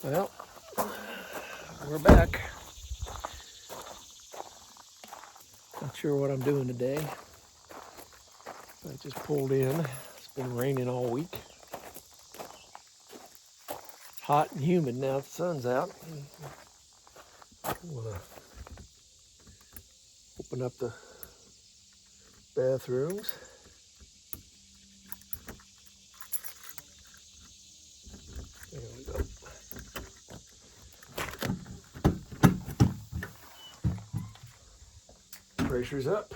Well, we're back. Not sure what I'm doing today. I just pulled in. It's been raining all week. It's hot and humid now the sun's out. I'm gonna open up the bathrooms. There we go. Pressure's up.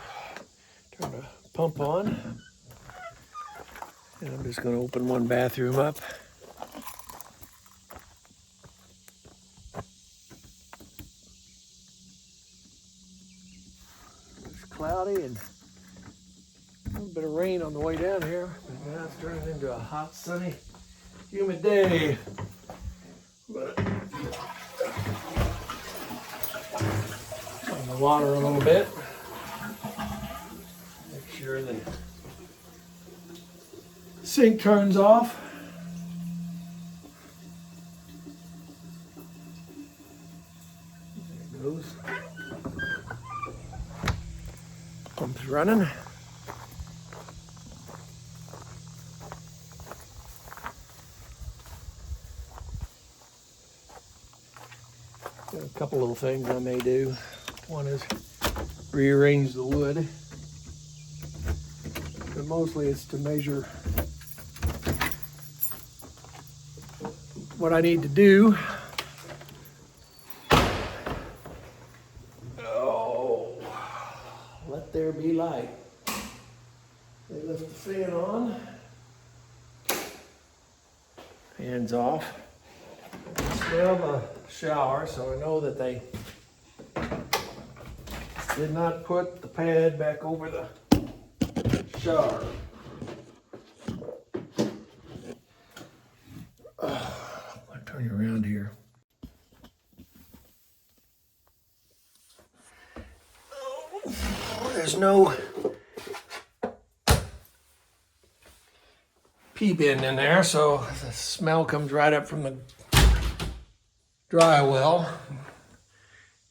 Turn the pump on. And I'm just gonna open one bathroom up. It's cloudy and a little bit of rain on the way down here, but now it's turning into a hot, sunny, humid day. But turn the water a little bit. Make sure the sink turns off. There it goes. Pump's running. Got a couple little things I may do. One is rearrange the wood, but mostly it's to measure what I need to do. Oh, let there be light. They left the fan on. Fan's off. I smell the shower, so I know that they did not put the pad back over the shower. I'm gonna turn you around here. There's no pee bin in there, so the smell comes right up from the dry well.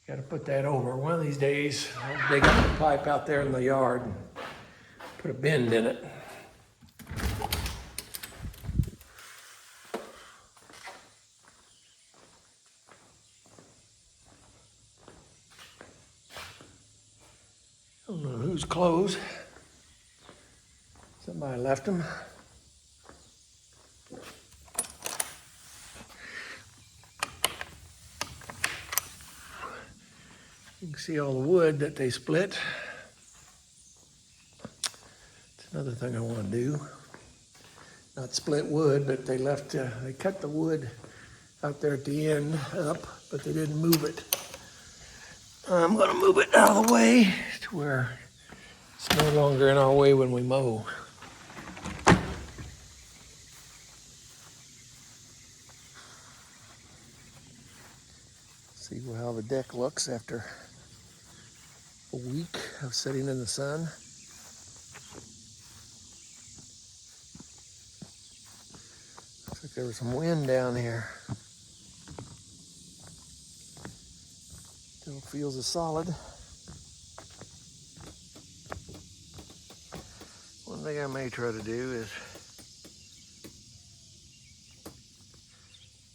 Got to put that over. One of these days, I'll dig up the pipe out there in the yard and put a bin in it. I don't know whose clothes. Somebody left them. You can see all the wood that they split. It's another thing I want to do. Not split wood, but they left, they cut the wood out there at the end up, but they didn't move it. I'm gonna move it out of the way to where it's no longer in our way when we mow. See how the deck looks after a week of sitting in the sun. Looks like there was some wind down here. Still feels as solid. One thing I may try to do is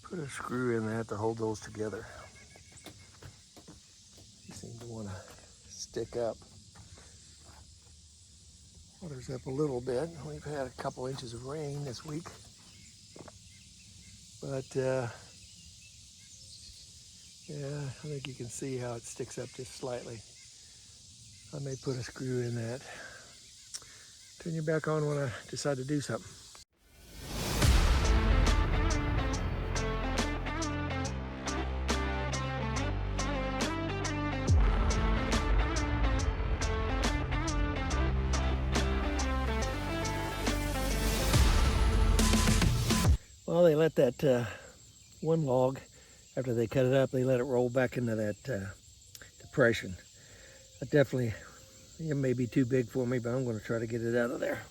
put a screw in that to hold those together. They seem to want to stick up. Water's up a little bit. We've had a couple inches of rain this week. But yeah, I think you can see how it sticks up just slightly. I may put a screw in that. Turn you back on when I decide to do something. Well, they let that one log, after they cut it up, they let it roll back into that depression. I definitely, it may be too big for me, but I'm going to try to get it out of there.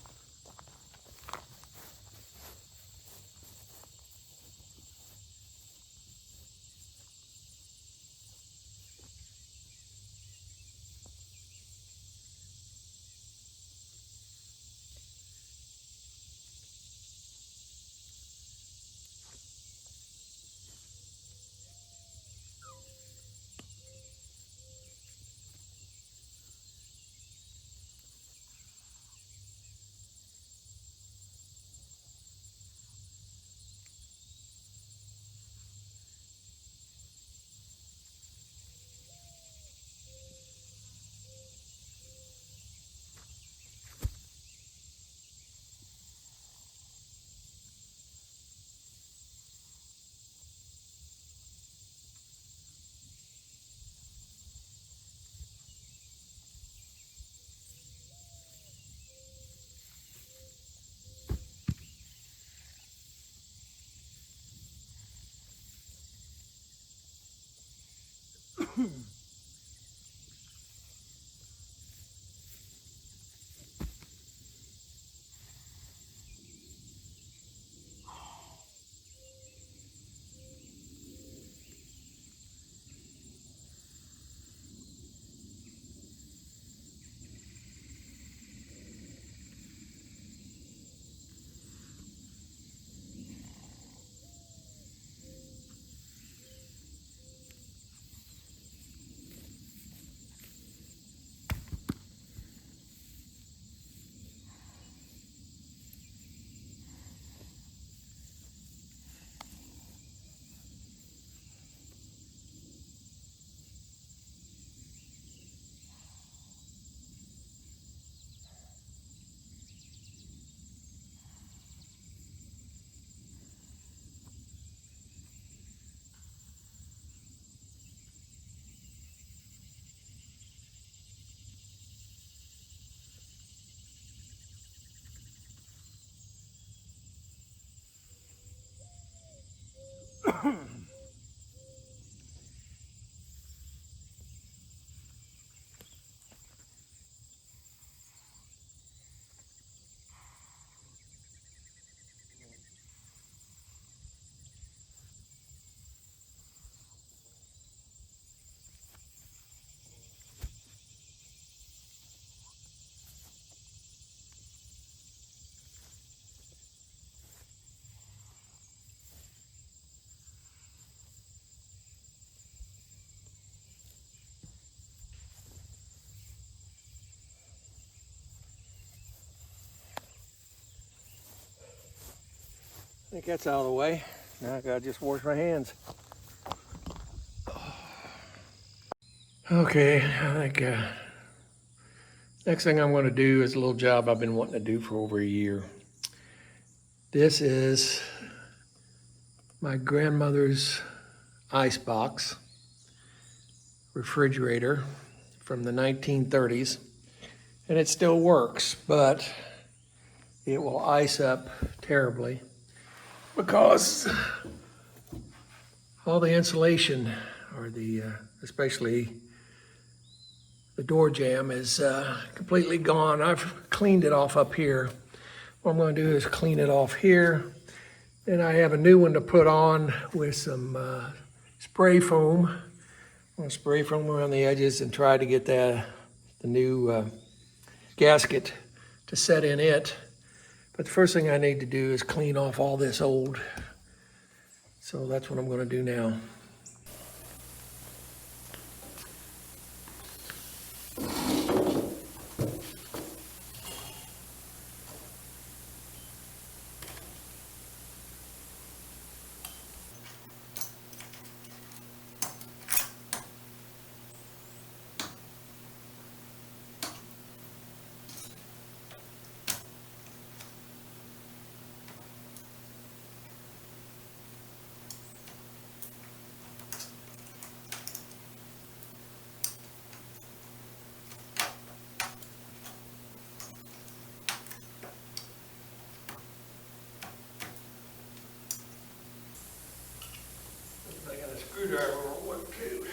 I think that's out of the way. Now I gotta just wash my hands. Okay, I think next thing I'm gonna do is a little job I've been wanting to do for over a year. This is my grandmother's ice box refrigerator from the 1930s, and it still works, but it will ice up terribly because all the insulation, or the especially the door jamb, is completely gone. I've cleaned it off up here. What I'm going to do is clean it off here. Then I have a new one to put on with some spray foam. I'm going to spray foam around the edges and try to get the new gasket to set in it. But the first thing I need to do is clean off all this old. So that's what I'm going to do now. I got a screwdriver or one too.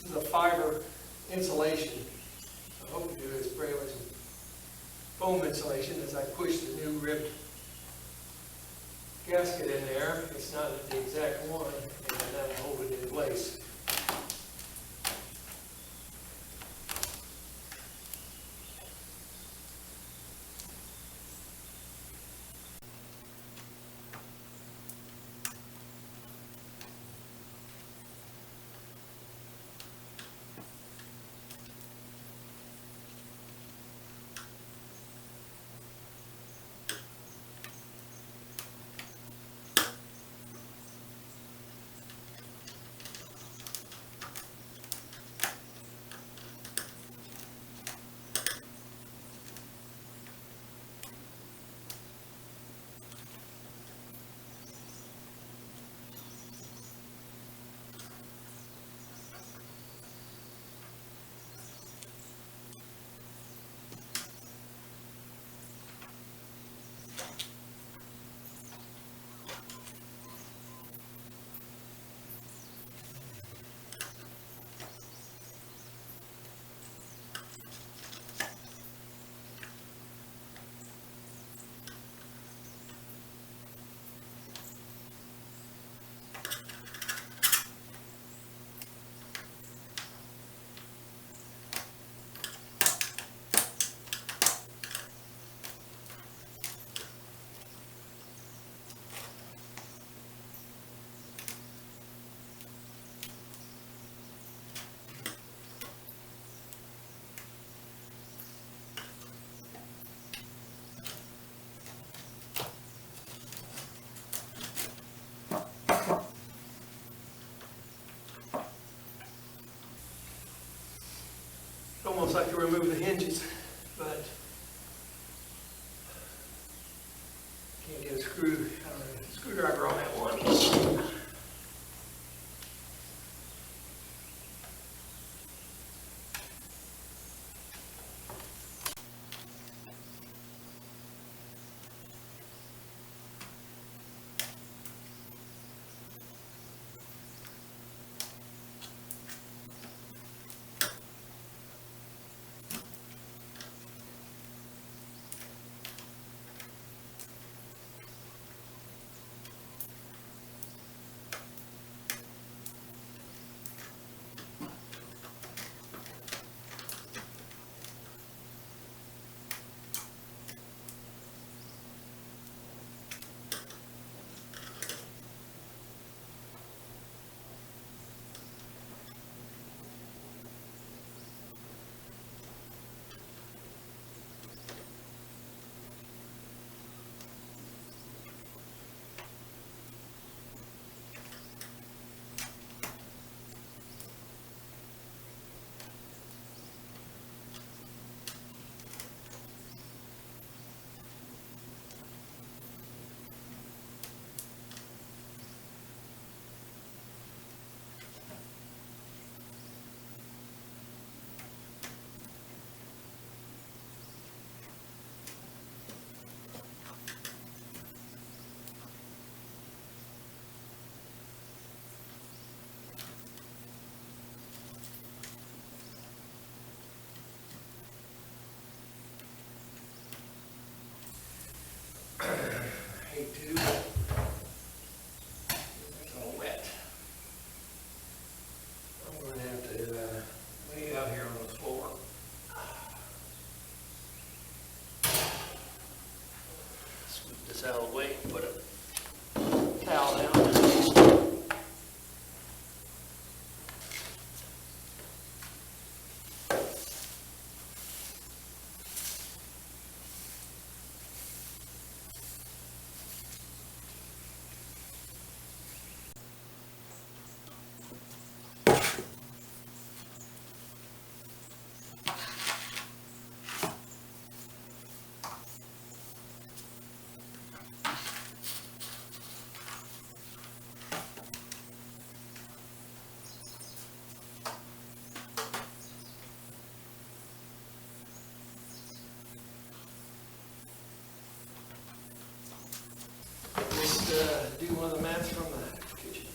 This is a fiber insulation. I hope to do is spray with some foam insulation as I push the new ribbed gasket in there. It's not the exact one, and that'll hold it in place. Almost like to remove the hinges, but can't get a screwdriver on that one. Hate to, but it's all wet. I'm going to have to lay out here on the floor. Scoop this out of the way and put a towel down. Just do one of the mats from the kitchen.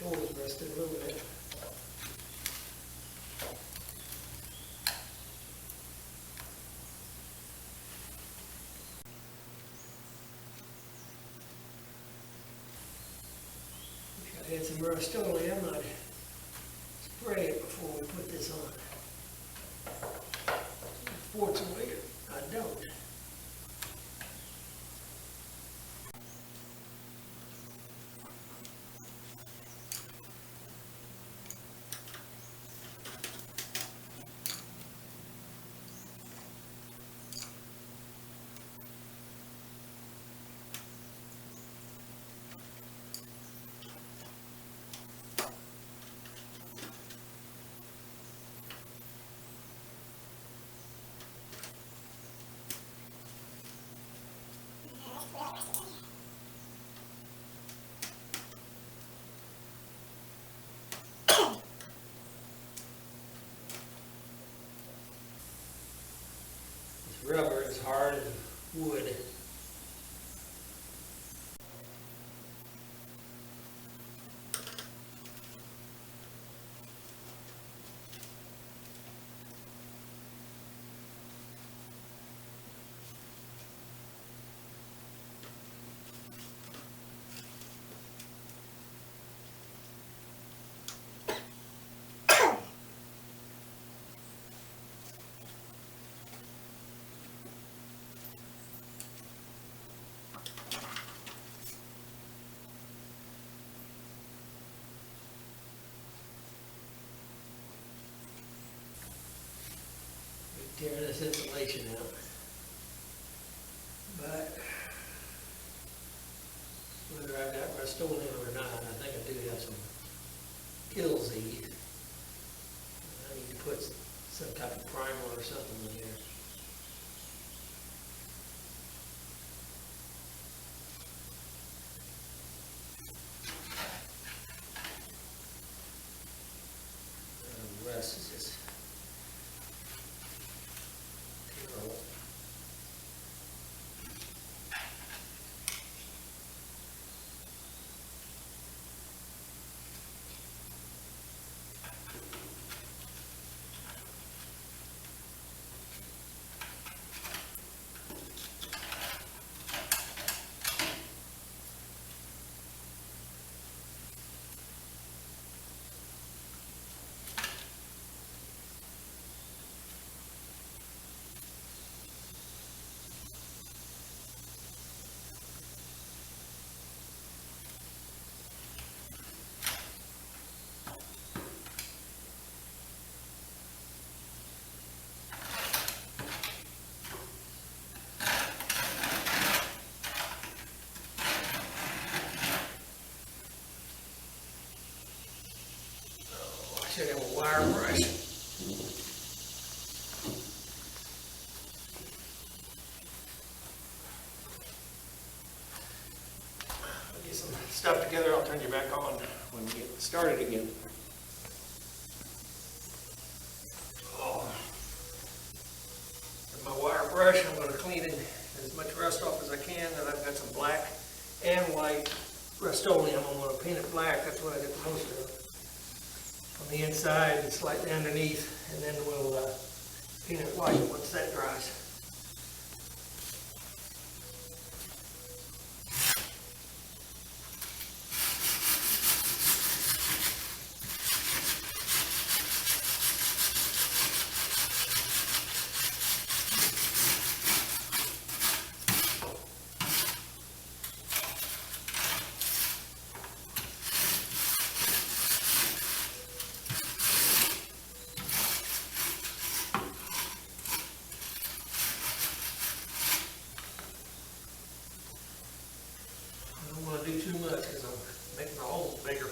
Door was rusted a little bit. I had some Rust-Oleum. I'd spray it before we put this on. Unfortunately, I don't. Rubber is hard as wood. tear this insulation out. But whether I got Rust-Oleum or not, I think I do have some Kill-Z. I need to put some type of primer or something in here. The rest is just terrible. I should have a wire brush. I'll get some stuff together. I'll turn you back on when we get started again. Oh. With my wire brush, I'm going to clean it as much rust off as I can. And I've got some black and white Rust-Oleum. I'm going to paint it black. That's what I get the most of. On the inside and slightly underneath, and then we'll paint it white once that dries. Do too much because I'm making the holes bigger.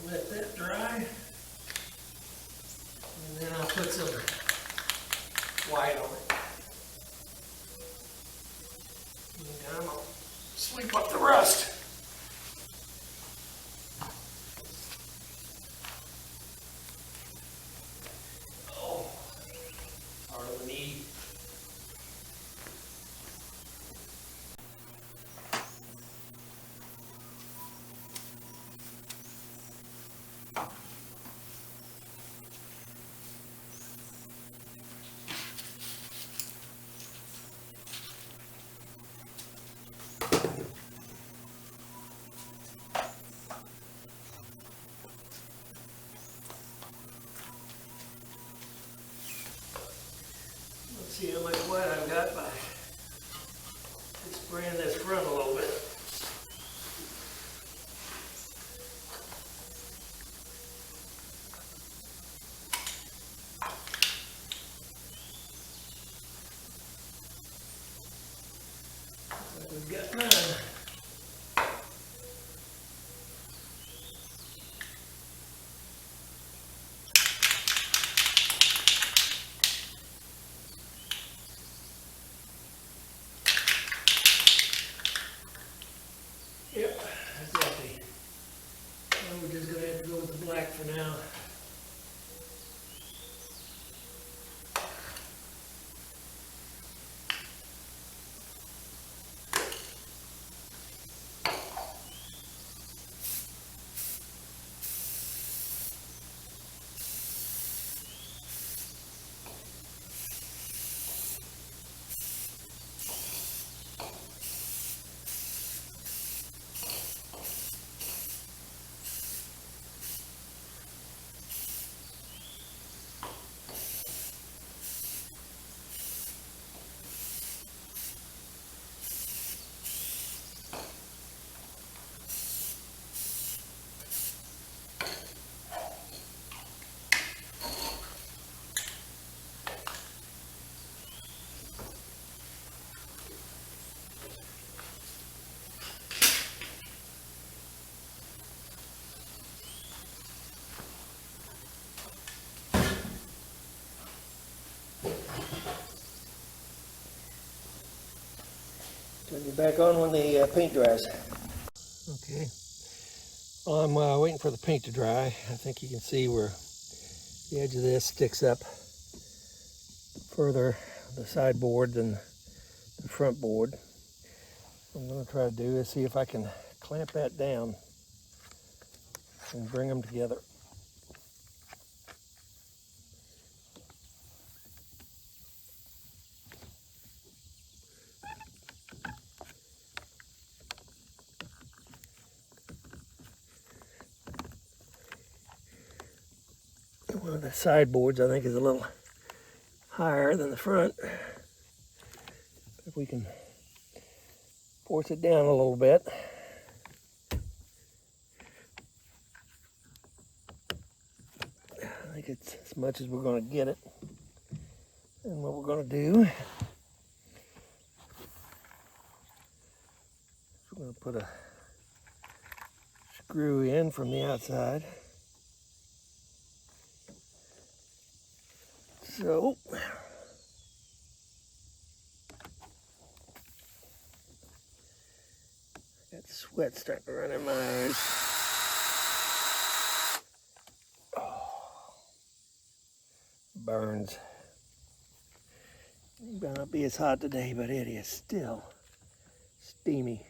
Let that dry, and then I'll put some white on it. Meantime, I'll sweep up the rust. Oh, hard on the knee. See how much white I've got by just spraying this front a little bit. Looks like we've got none. Yep, that's empty. Well, we're just going to have to go with the black for now. back on when the paint dries. Okay. Well, I'm waiting for the paint to dry. I think you can see where the edge of this sticks up further the side board than the front board. What I'm going to try to do is see if I can clamp that down and bring them together. One of the side boards I think is a little higher than the front. If we can force it down a little bit. I think it's as much as we're going to get it. And what we're going to do is we're going to put a screw in from the outside. So that sweat starting to run in my eyes. Oh, burns. It may not be as hot today, but it is still steamy.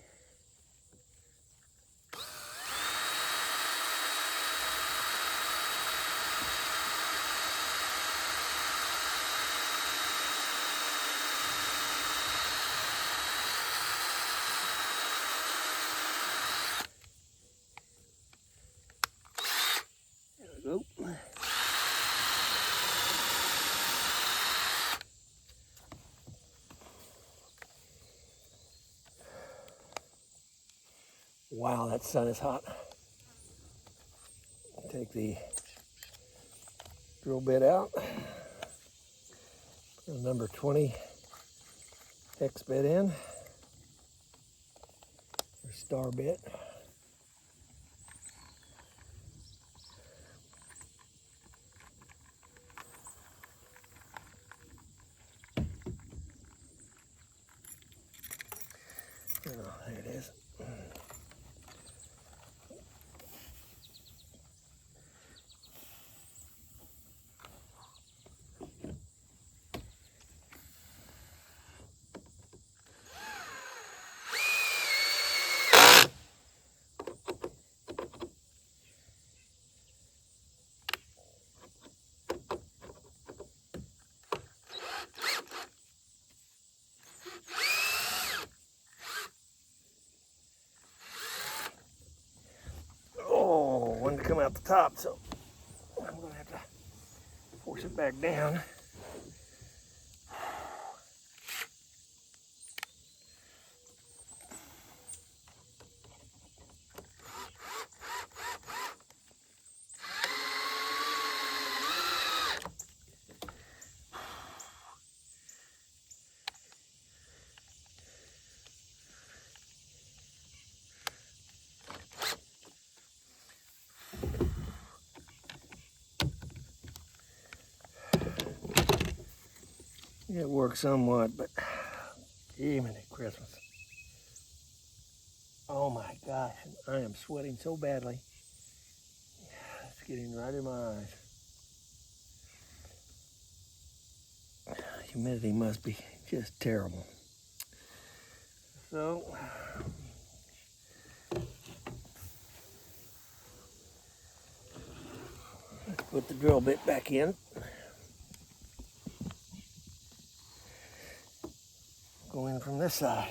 There we go. Wow, that sun is hot. Take the drill bit out. Put a number 20 hex bit in, or star bit. Oh, there it is. One to come out the top, so I'm going to have to force it back down. It works somewhat, but even at Christmas. Oh my gosh, I am sweating so badly. It's getting right in my eyes. Humidity must be just terrible. So, let's put the drill bit back in. Go in from this side.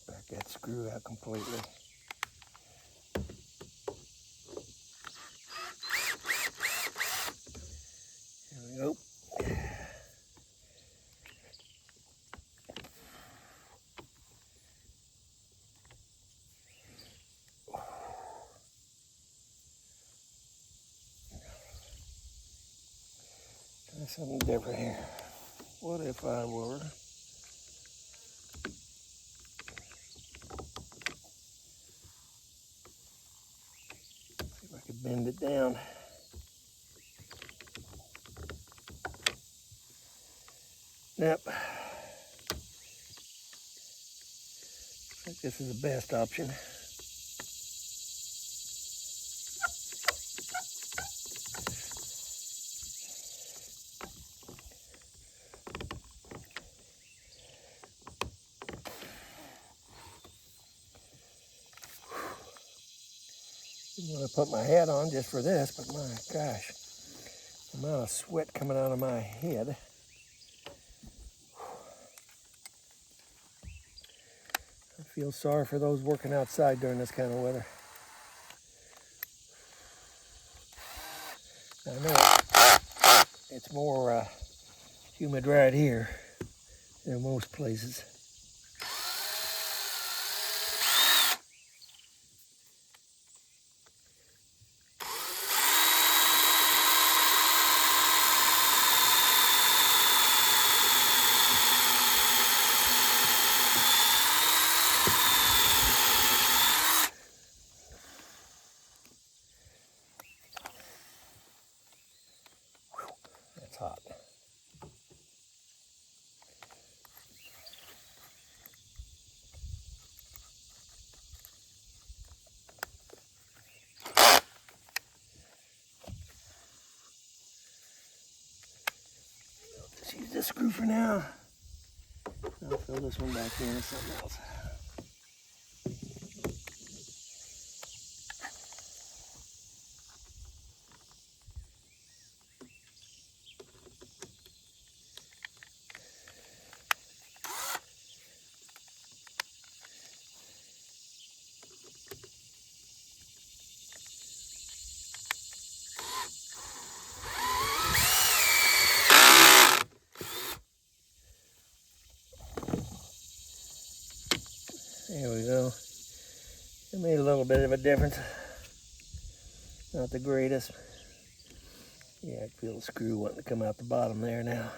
Back that screw out completely. There we go. Something different here. What if I were see if I could bend it down. Yep. I think this is the best option. I'm gonna put my hat on just for this, but my gosh, the amount of sweat coming out of my head. I feel sorry for those working outside during this kind of weather. I know it's more humid right here than most places. That's hot. Just use this screw for now. I'll fill this one back in with something else. There we go. It made a little bit of a difference. Not the greatest. Yeah, I feel the screw wanting to come out the bottom there now.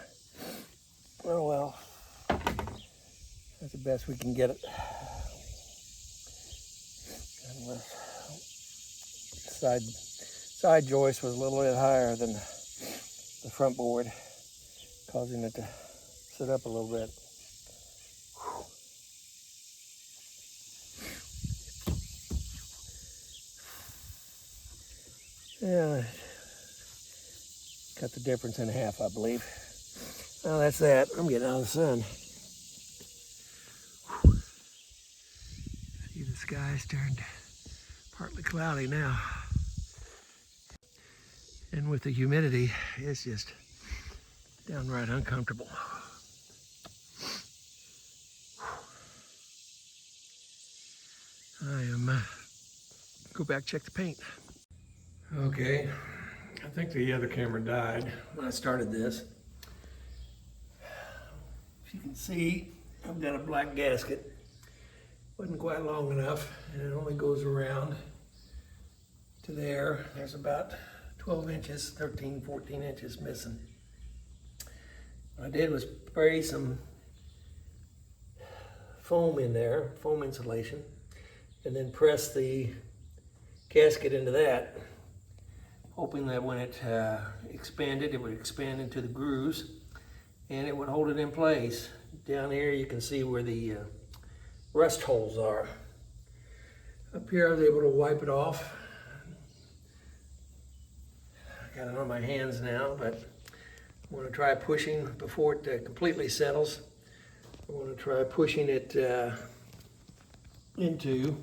Oh well. That's the best we can get it. Side joist was a little bit higher than the front board, causing it to sit up a little bit. Yeah, cut the difference in half, I believe. Well, that's that. I'm getting out of the sun. See, the sky's turned partly cloudy now. And with the humidity, it's just downright uncomfortable. I am, go back, check the paint. Okay, I think the other camera died when I started this. As you can see, I've got a black gasket. Wasn't quite long enough, and it only goes around to there. There's about 12 inches, 13, 14 inches missing. What I did was spray some foam in there, foam insulation, and then press the gasket into that, hoping that when it expanded, it would expand into the grooves and it would hold it in place. Down here you can see where the rust holes are. Up here I was able to wipe it off. I got it on my hands now, but I want to try pushing before it completely settles. I want to try pushing it into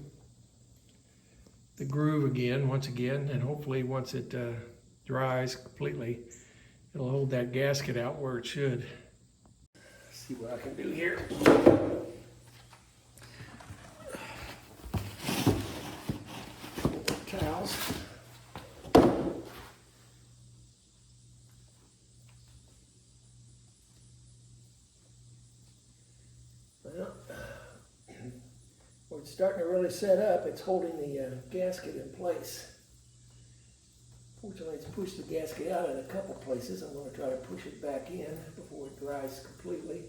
the groove again, once again, and hopefully once it dries completely, it'll hold that gasket out where it should. Let's see what I can do here. Towels. Well, it's starting to really set up. It's holding the gasket in place. Fortunately, it's pushed the gasket out in a couple places. I'm going to try to push it back in before it dries completely.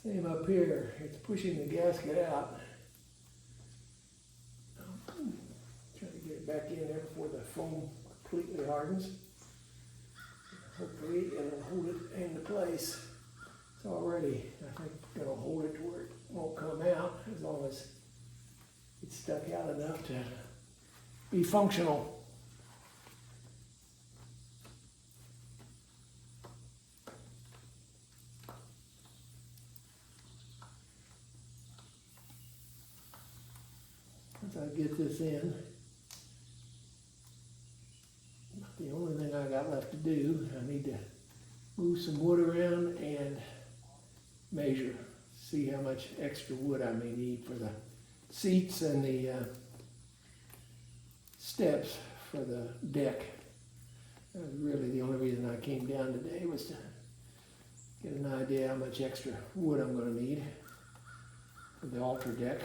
Same up here, it's pushing the gasket out. Try to get it back in there before the foam completely hardens. Hopefully it'll hold it into place. It's already, I think, gonna hold it to where it won't come out as long as it's stuck out enough to be functional. Once I get this in, the only thing I got left to do, I need to move some wood around and measure, see how much extra wood I may need for the seats and the steps for the deck. That was really the only reason I came down today, was to get an idea how much extra wood I'm going to need for the altar deck.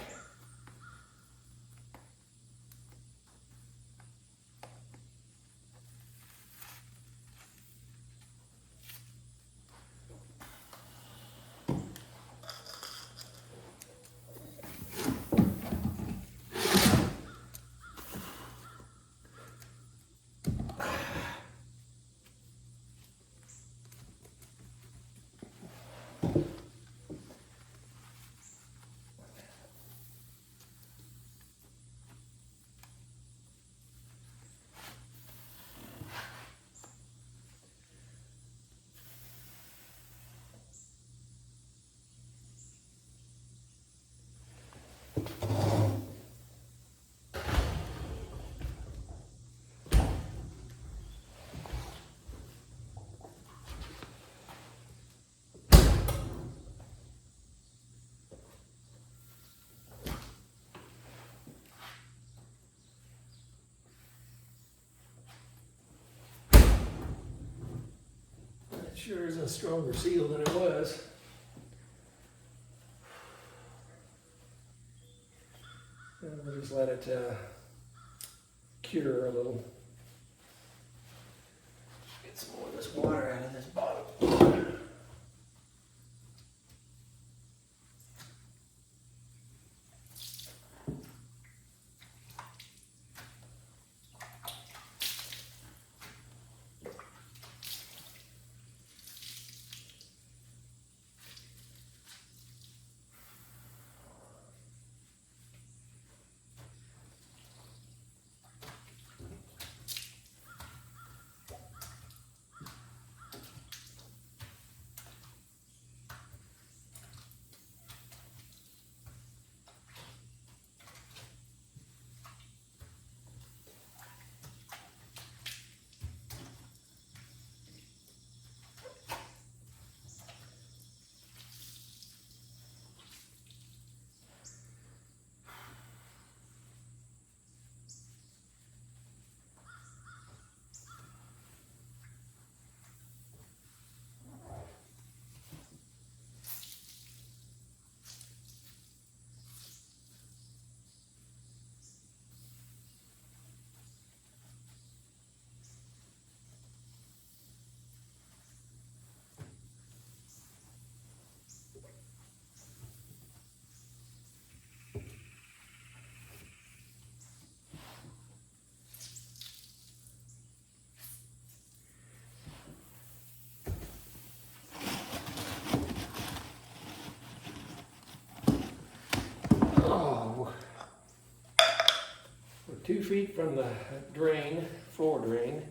Sure is a stronger seal than it was. And we'll just let it cure a little. Get some more of this water out of this bottle. Oh, we're 2 feet from the drain, floor drain,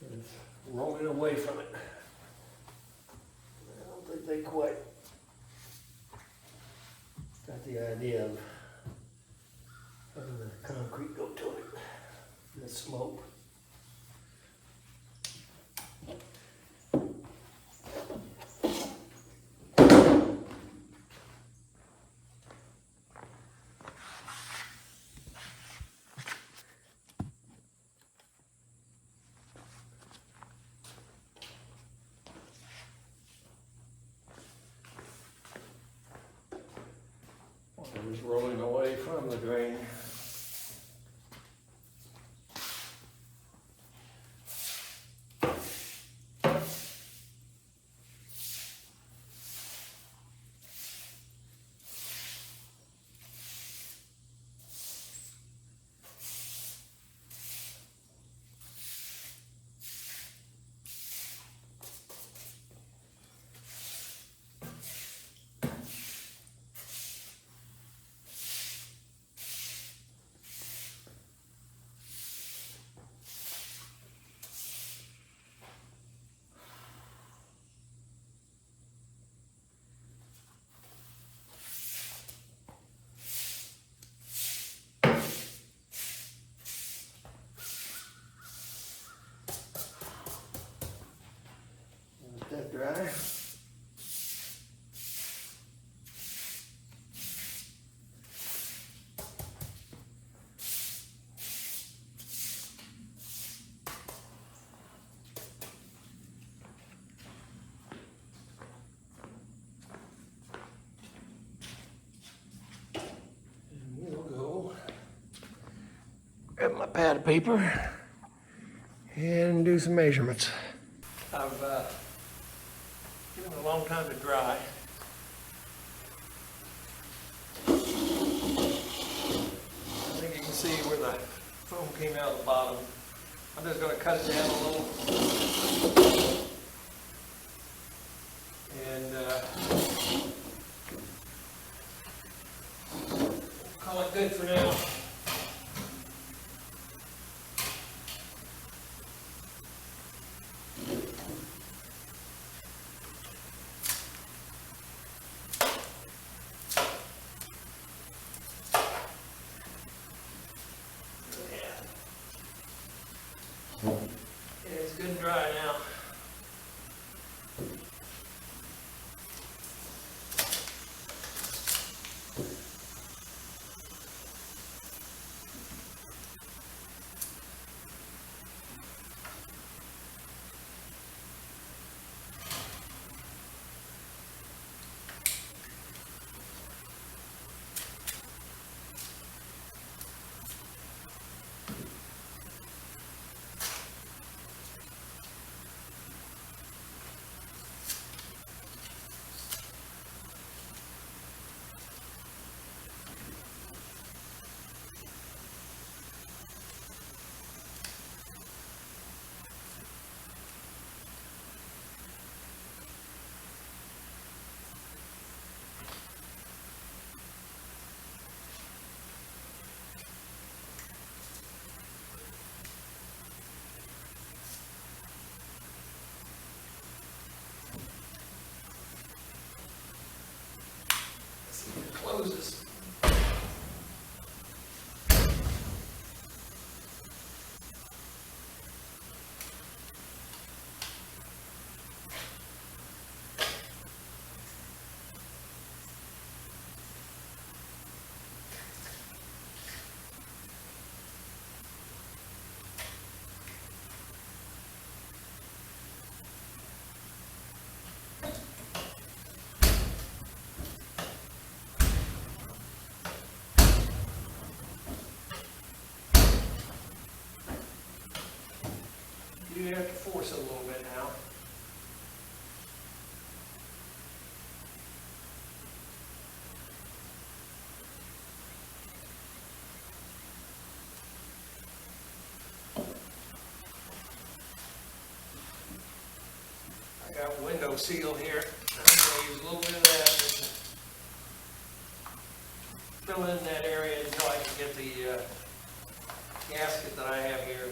and it's rolling away from it. I don't think they quite got the idea of the concrete go to it, the slope. Water is rolling away from the drain. Let that dry. Grab my pad of paper and do some measurements. I've given it a long time to dry. I think you can see where the foam came out of the bottom. I'm just going to cut it down a little and call it good for now. It's good and dry now. Closes. You have to force it a little bit now. I got window seal here. I'm going to use a little bit of that just to fill in that area until I can get the gasket that I have here.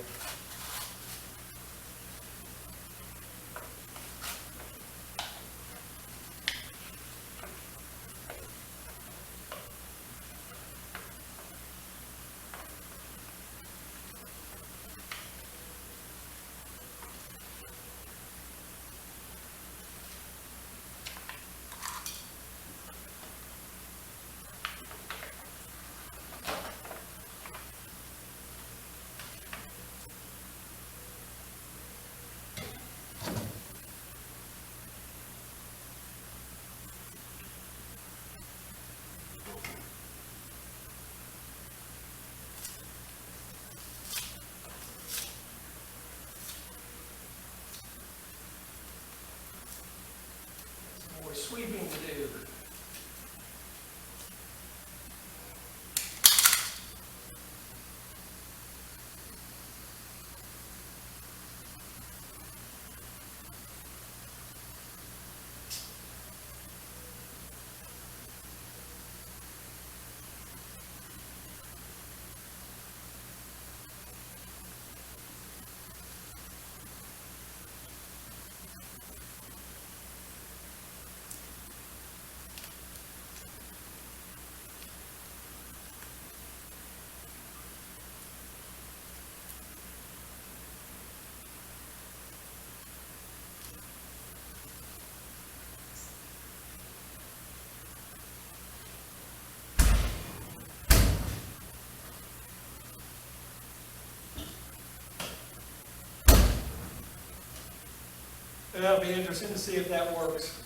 Well, it'll be interesting to see if that works.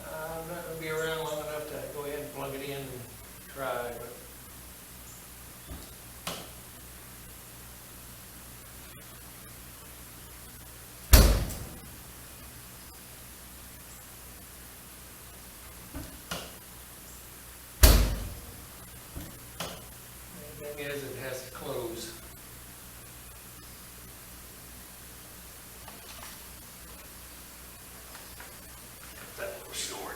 I'm not going to be around long enough to go ahead and plug it in and try, but the thing is, it has to close. That little short.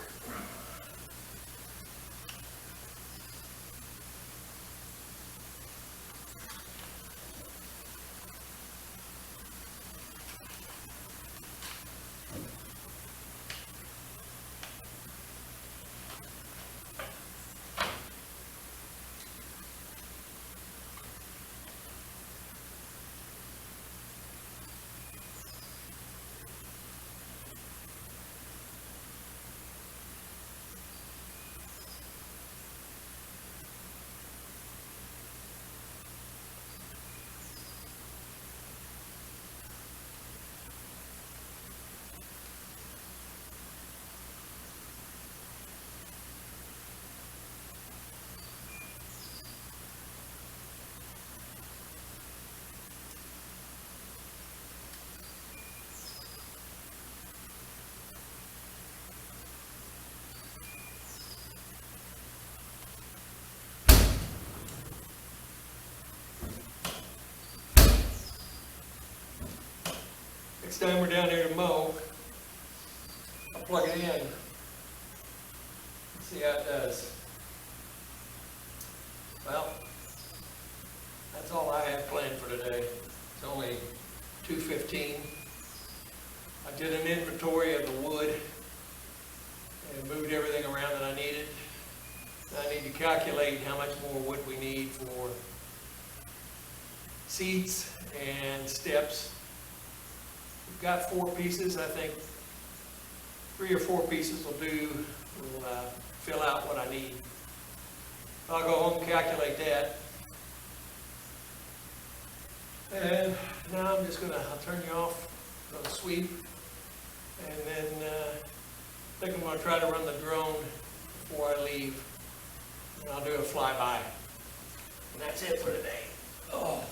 Next time we're down there to mow, I'll plug it in, see how it does. Well, that's all I have planned for today. It's only 2:15. I did an inventory of the wood and moved everything around that I needed. I need to calculate how much more wood we need for seats and steps. We've got 4 pieces. I think 3 or 4 pieces will do, will fill out what I need. I'll go home and calculate that. And now I'm just I'll turn you off, gonna sweep, and then I think I'm gonna try to run the drone before I leave. And I'll do a flyby. And that's it for today. Oh.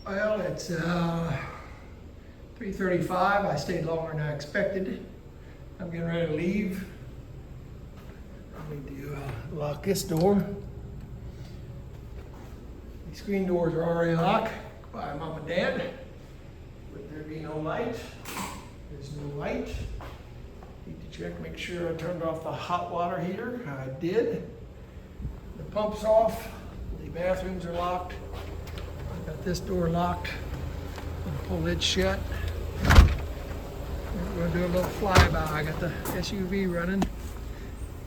Well, it's 3:35. I stayed longer than I expected. I'm getting ready to leave. I need to lock this door. These screen doors are already locked by Mom and Dad. Would there be no light? There's no light. Need to check, make sure I turned off the hot water heater. I did. The pump's off. The bathrooms are locked. Got this door locked. I'm gonna pull it shut. We're gonna do a little flyby. I got the SUV running.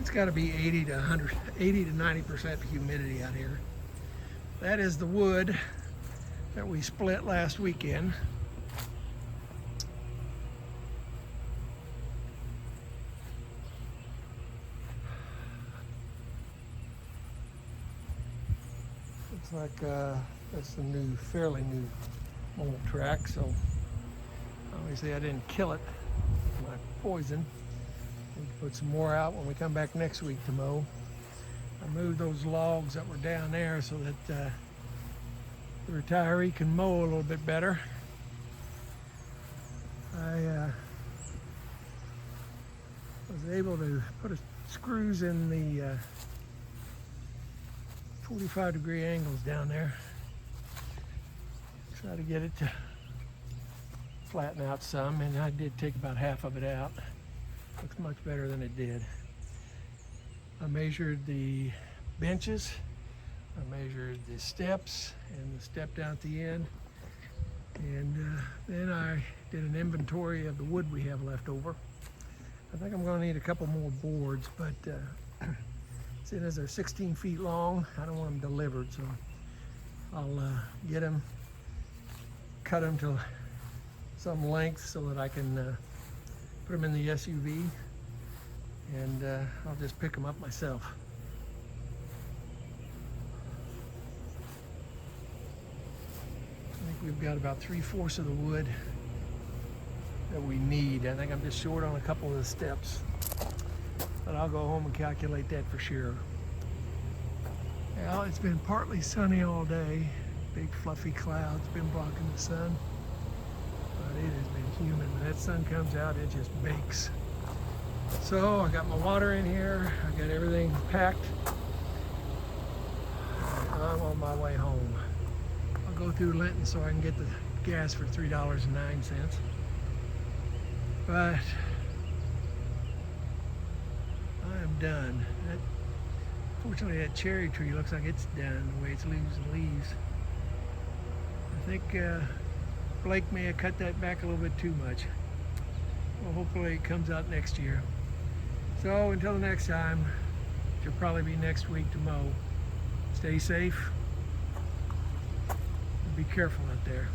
It's got to be 80 to 90% humidity out here. That is the wood that we split last weekend. like that's the new, fairly new mold track, so obviously I didn't kill it with my poison. We can put some more out when we come back next week to mow. I moved those logs that were down there so that the retiree can mow a little bit better. I was able to put screws in the 45-degree angles down there. Try to get it to flatten out some, and I did take about half of it out. Looks much better than it did. I measured the benches, I measured the steps and the step down at the end, and then I did an inventory of the wood we have left over. I think I'm going to need a couple more boards, but seeing as they're 16 feet long, I don't want them delivered, so I'll get them, cut them to some length so that I can put them in the SUV, and I'll just pick them up myself. I think we've got about 3/4 of the wood that we need. I think I'm just short on a couple of the steps, but I'll go home and calculate that for sure. Well, it's been partly sunny all day. Big fluffy clouds been blocking the sun, but it has been humid. When that sun comes out, it just bakes. So I got my water in here, I got everything packed, and I'm on my way home. I'll go through Linton so I can get the gas for $3.09. But I am done. Fortunately, that cherry tree looks like it's done the way it's losing leaves. I think Blake may have cut that back a little bit too much. Well, hopefully it comes out next year. So until next time, which will probably be next week to mow, stay safe and be careful out there.